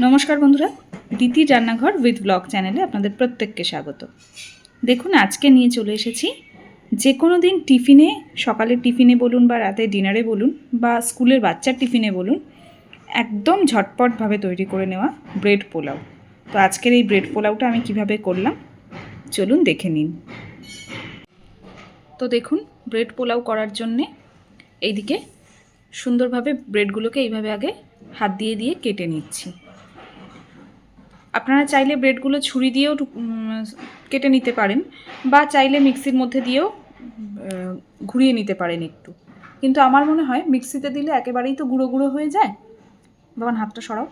নমস্কার বন্ধুরা, দিতির রান্নাঘর উইথ ব্লগ চ্যানেলে আপনাদের প্রত্যেককে স্বাগত। দেখুন, আজকে নিয়ে চলে এসেছি যে কোনো দিন টিফিনে, সকালের টিফিনে বলুন বা রাতের ডিনারে বলুন বা স্কুলের বাচ্চার টিফিনে বলুন, একদম ঝটপটভাবে তৈরি করে নেওয়া ব্রেড পোলাও। তো আজকের এই ব্রেড পোলাওটা আমি কিভাবে করলাম চলুন দেখে নিন। তো দেখুন, ব্রেড পোলাও করার জন্যে এইদিকে সুন্দরভাবে ব্রেডগুলোকে এইভাবে আগে হাত দিয়ে দিয়ে কেটে নিচ্ছি। আপনারা চাইলে ব্রেডগুলো ছুরি দিয়েও কেটে নিতে পারেন বা চাইলে মিক্সির মধ্যে দিয়েও ঘুরিয়ে নিতে পারেন একটু, কিন্তু আমার মনে হয় মিক্সিতে দিলে একেবারেই তো গুঁড়ো গুঁড়ো হয়ে যায়। বাবান হাতটা সরাও।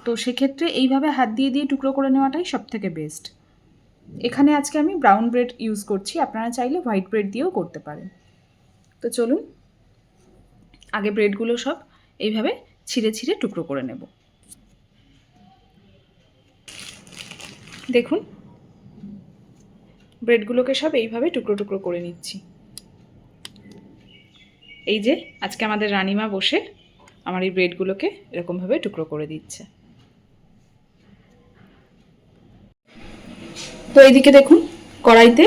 তো সেক্ষেত্রে এইভাবে হাত দিয়ে দিয়ে টুকরো করে নেওয়াটাই সবথেকে বেস্ট। এখানে আজকে আমি ব্রাউন ব্রেড ইউজ করছি, আপনারা চাইলে হোয়াইট ব্রেড দিয়েও করতে পারেন। তো চলুন আগে ব্রেডগুলো সব এইভাবে ছিঁড়ে ছিঁড়ে টুকরো করে নেব। দেখুন, ব্রেডগুলোকে সব এইভাবে টুকরো টুকরো করে নিচ্ছি। এই যে আজকে আমাদের রানিমা বসে আমার এই ব্রেডগুলোকে এরকমভাবে টুকরো করে দিচ্ছে। তো এইদিকে দেখুন, কড়াইতে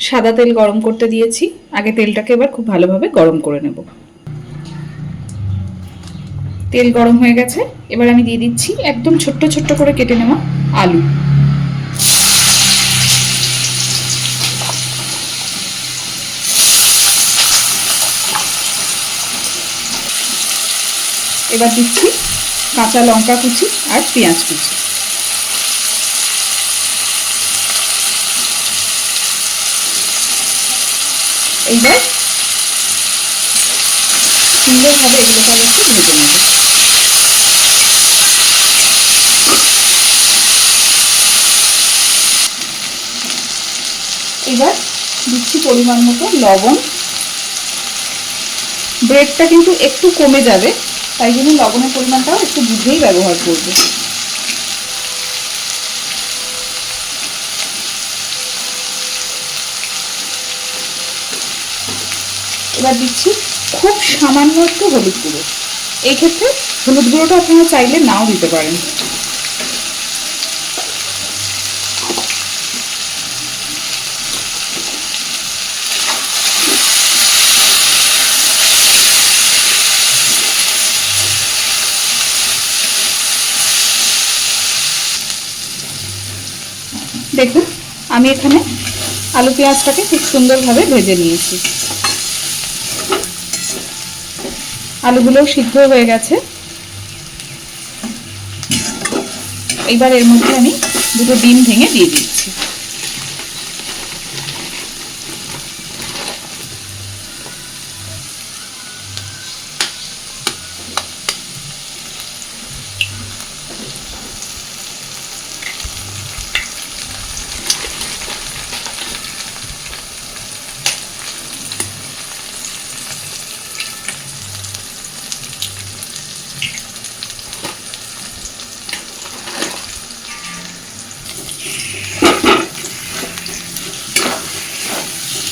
সাদা তেল গরম করতে দিয়েছি। আগে তেলটাকে এবার খুব ভালোভাবে গরম করে নেব। তেল গরম হয়ে গেছে, এবার আমি দিয়ে দিচ্ছি একদম ছোট্ট ছোট্ট করে কেটে নেওয়া আলু। এবার দিচ্ছি কাঁচা লঙ্কা কুচি আর পেঁয়াজ কুচি। এইবার সুন্দরভাবে এগুলোকে একটু ভেজে নেব। এবার দিচ্ছি পরিমাণ মতো লবণ। ব্রেডটা কিন্তু একটু কমে যাবে, তাই জন্য লবণের পরিমাণটাও একটু বুঝেই ব্যবহার করব। এবার দিচ্ছি খুব সামান্য একটু হলুদ গুঁড়ো। এই ক্ষেত্রে হলুদ গুঁড়োটা আপনারা চাইলে নাও দিতে পারেন। দেখুন, আমি এখানে আলু পেঁয়াজটাকে খুব সুন্দরভাবে ভেজে নিয়েছি। আলুগুলোও সিদ্ধ হয়ে গেছে। এবার এর মধ্যে আমি দুটো ডিম ভেঙে দিয়ে দিচ্ছি।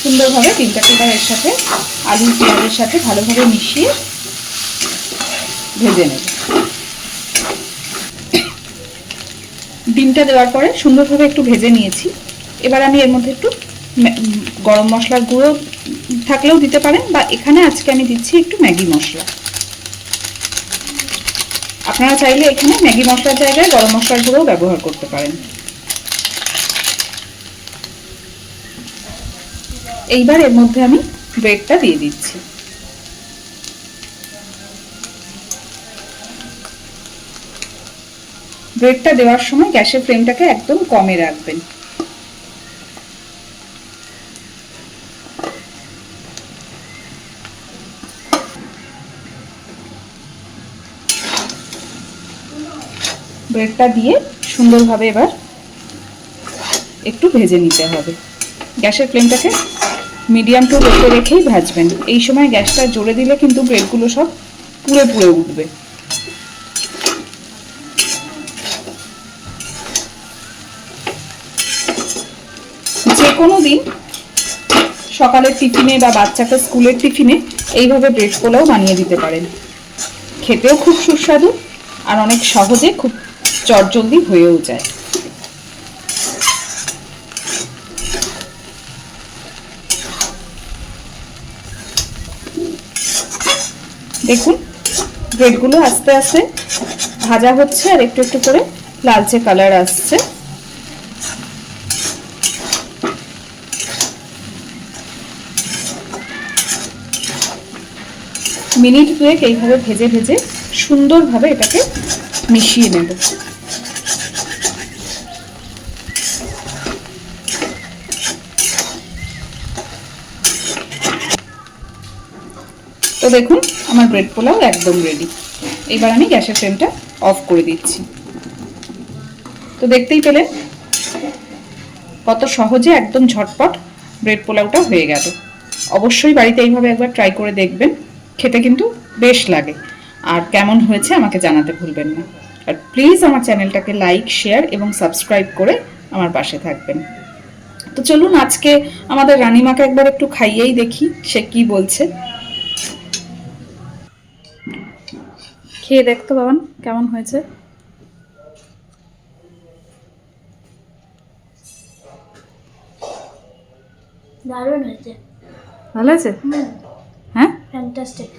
সুন্দরভাবে ডিমটাকে এবার এর সাথে আলু পেঁয়াজের সাথে ভালোভাবে মিশিয়ে ভেজে নেব। ডিমটা দেওয়ার পরে সুন্দরভাবে একটু ভেজে নিয়েছি। এবার আমি এর মধ্যে একটু গরম মশলার গুঁড়ো থাকলেও দিতে পারেন, বা এখানে আজকে আমি দিচ্ছি একটু ম্যাগি মশলা। আপনারা চাইলে এখানে ম্যাগি মশলার জায়গায় গরম মশলার গুঁড়োও ব্যবহার করতে পারেন। এইবার এর মধ্যে আমি ব্রেডটা দিয়ে দিচ্ছি। ব্রেডটা দেওয়ার সময় গ্যাসের ফ্লেমটাকে একদম কমে রাখবেন। ব্রেডটা দিয়ে সুন্দরভাবে এবার একটু ভেজে নিতে হবে। গ্যাসের ফ্লেমটাকে মিডিয়াম টু লোতে রেখেই ভাজবেন। এই সময় গ্যাসটা জোরে দিলে কিন্তু ব্রেডগুলো সব পুড়ে পুড়ে উঠবে। যে কোনো দিন সকালের টিফিনে বা বাচ্চাকে স্কুলের টিফিনে এইভাবে ব্রেড পোলাও বানিয়ে দিতে পারেন। খেতেও খুব সুস্বাদু আর অনেক সহজে খুব চটজলদি হয়েও যায়। দেখুন ব্রেডগুলো আস্তে আস্তে ভাজা হচ্ছে আর একটু একটু করে লালচে কালার আসছে। মিনিট দুয়েক এইভাবে ভেজে ভেজে সুন্দরভাবে এটাকে মিশিয়ে নেব। তো দেখুন আমার ব্রেড পোলাও একদম রেডি। এবার আমি গ্যাসের ফ্লেমটা অফ করে দিচ্ছি। তো দেখতেই পেলেন কত সহজে একদম ঝটপট ব্রেড পোলাওটা হয়ে গেল। অবশ্যই বাড়িতে এইভাবে একবার ট্রাই করে দেখবেন, খেতে কিন্তু বেশ লাগে। আর কেমন হয়েছে আমাকে জানাতে ভুলবেন না। আর প্লিজ আমার চ্যানেলটাকে লাইক, শেয়ার এবং সাবস্ক্রাইব করে আমার পাশে থাকবেন। তো চলুন আজকে আমাদের রানীমাকে একবার একটু খাইয়েই দেখি সে কি বলছে। খেয়ে দেখতো বাবান কেমন হয়েছে। দারুণ হয়েছে। ভালো আছে? হ্যাঁ, ফ্যান্টাস্টিক।